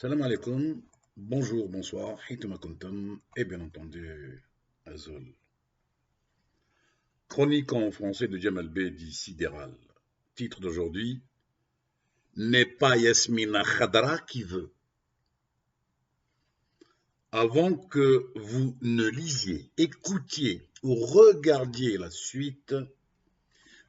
Salam alaikum, bonjour, bonsoir, hituma kuntum, et bien entendu, Azul. Chronique en français de Jamal B. dit Sidéral. Titre d'aujourd'hui, N'est pas Yasmina Khadra qui veut. Avant que vous ne lisiez, écoutiez ou regardiez la suite,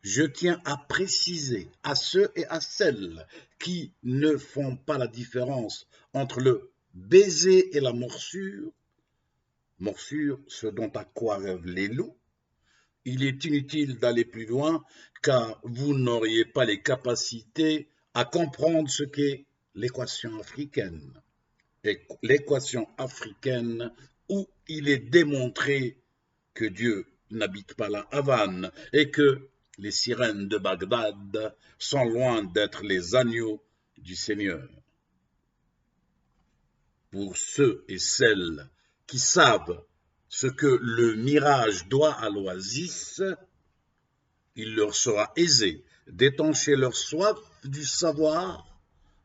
je tiens à préciser à ceux et à celles qui ne font pas la différence entre le baiser et la morsure, ce dont à quoi rêvent les loups, il est inutile d'aller plus loin car vous n'auriez pas les capacités à comprendre ce qu'est l'équation africaine. L'équation africaine où il est démontré que Dieu n'habite pas la Havane et que les sirènes de Bagdad sont loin d'être les agneaux du Seigneur. Pour ceux et celles qui savent ce que le mirage doit à l'oasis, il leur sera aisé d'étancher leur soif du savoir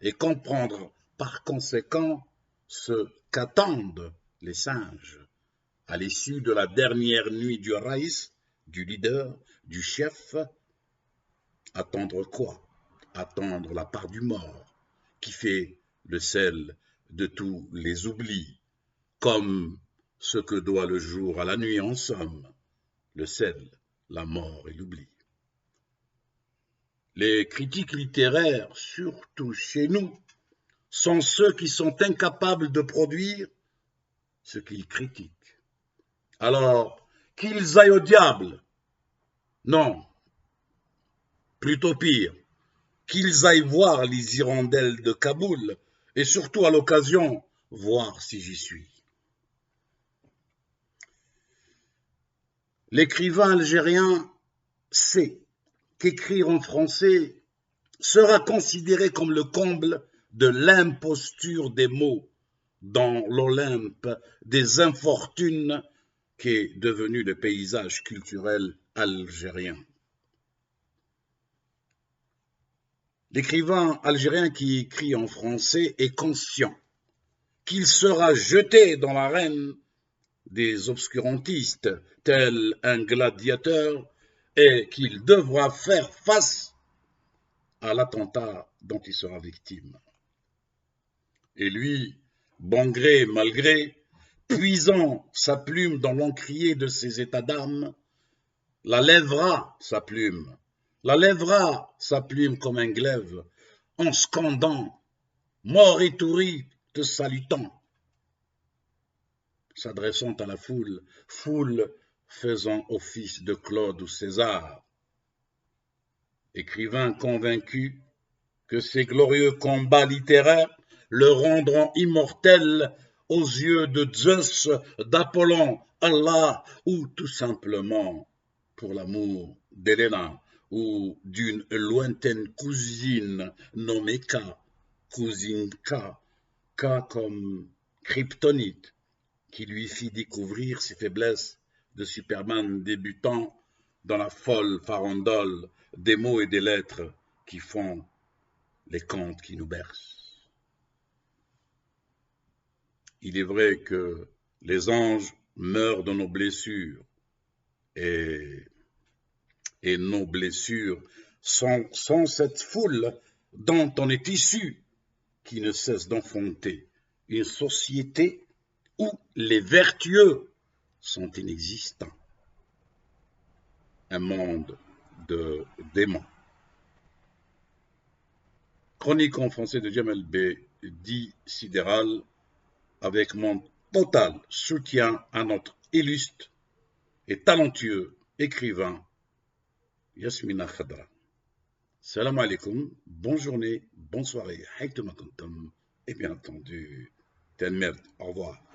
et comprendre par conséquent ce qu'attendent les singes à l'issue de la dernière nuit du raïs, du leader, du chef. Attendre quoi? Attendre la part du mort qui fait le sel de tous les oublis, comme ce que doit le jour à la nuit en somme, le sel, la mort et l'oubli. Les critiques littéraires, surtout chez nous, sont ceux qui sont incapables de produire ce qu'ils critiquent. Alors, qu'ils aillent au diable. Non, plutôt pire, qu'ils aillent voir les hirondelles de Kaboul et surtout à l'occasion, voir si j'y suis. L'écrivain algérien sait qu'écrire en français sera considéré comme le comble de l'imposture des mots dans l'Olympe des infortunes qu'est devenu le paysage culturel algérien. L'écrivain algérien qui écrit en français est conscient qu'il sera jeté dans l'arène des obscurantistes, tel un gladiateur, et qu'il devra faire face à l'attentat dont il sera victime. Et lui, bon gré mal gré, puisant sa plume dans l'encrier de ses états d'âme, la lèvera sa plume comme un glaive, en scandant « mort et touris te salutant », s'adressant à la foule faisant office de Claude ou César. Écrivain convaincu que ces glorieux combats littéraires le rendront immortel aux yeux de Zeus, d'Apollon, Allah, ou tout simplement pour l'amour d'Héléna ou d'une lointaine cousine nommée K, cousine K comme kryptonite, qui lui fit découvrir ses faiblesses de Superman débutant dans la folle farandole des mots et des lettres qui font les contes qui nous bercent. Il est vrai que les anges meurent de nos blessures et nos blessures sont cette foule dont on est issu qui ne cesse d'enfanter une société où les vertueux sont inexistants. Un monde de démons. Chronique en français de Jamal B. dit Sidéral, avec mon total soutien à notre illustre et talentueux écrivain Yasmina Khadra. Salam alaikum, bonne journée, bonne soirée, haytuma kuntum, et bien entendu, ten merde, au revoir.